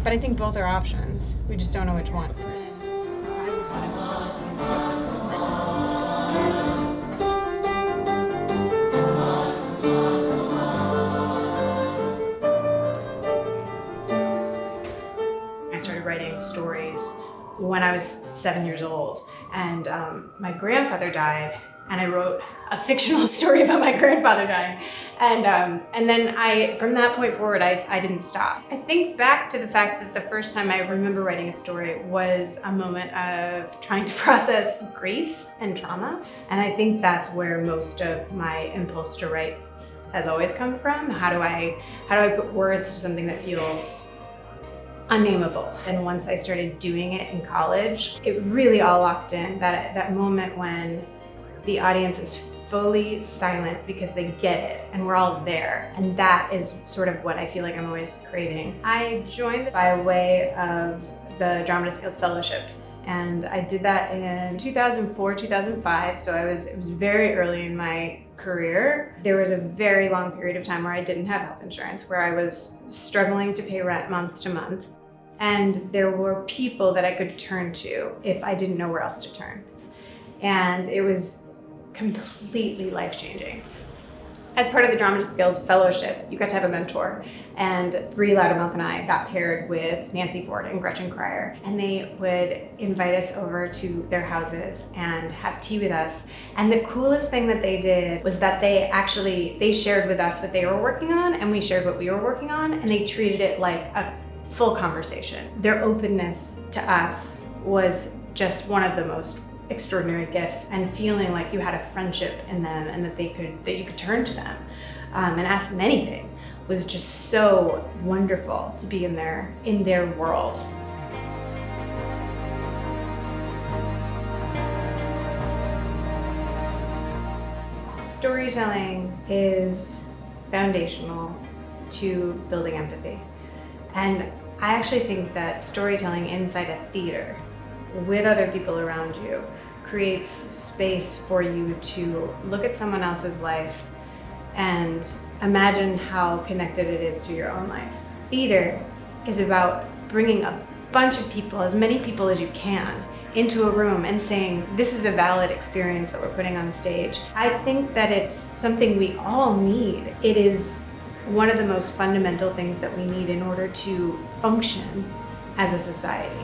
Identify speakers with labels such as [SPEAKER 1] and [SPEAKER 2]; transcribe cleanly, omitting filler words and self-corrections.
[SPEAKER 1] But I think both are options. We just don't know which one.
[SPEAKER 2] I started writing stories when I was 7 years old, and my grandfather died, and I wrote a fictional story about my grandfather dying, and then from that point forward, I didn't stop. I think back to the fact that the first time I remember writing a story was a moment of trying to process grief and trauma, and I think that's where most of my impulse to write has always come from. How do I put words to something that feels unnameable? And once I started doing it in college, it really all locked in. That moment when the audience is fully silent because they get it and we're all there. And that is sort of what I feel like I'm always craving. I joined by way of the Dramatists Guild Fellowship. And I did that in 2004, 2005. So it was very early in my career. There was a very long period of time where I didn't have health insurance, where I was struggling to pay rent month to month. And there were people that I could turn to if I didn't know where else to turn. And it was completely life-changing. As part of the Dramatists Guild Fellowship, you got to have a mentor. And Brie Loudermilk and I got paired with Nancy Ford and Gretchen Cryer. And they would invite us over to their houses and have tea with us. And the coolest thing that they did was that they shared with us what they were working on, and we shared what we were working on, and they treated it like a full conversation. Their openness to us was just one of the most extraordinary gifts, and feeling like you had a friendship in them and that you could turn to them and ask them anything was just so wonderful to be in their world. Storytelling is foundational to building empathy. And I actually think that storytelling inside a theater with other people around you creates space for you to look at someone else's life and imagine how connected it is to your own life. Theater is about bringing a bunch of people, as many people as you can, into a room and saying, this is a valid experience that we're putting on stage. I think that it's something we all need. It is one of the most fundamental things that we need in order to function as a society.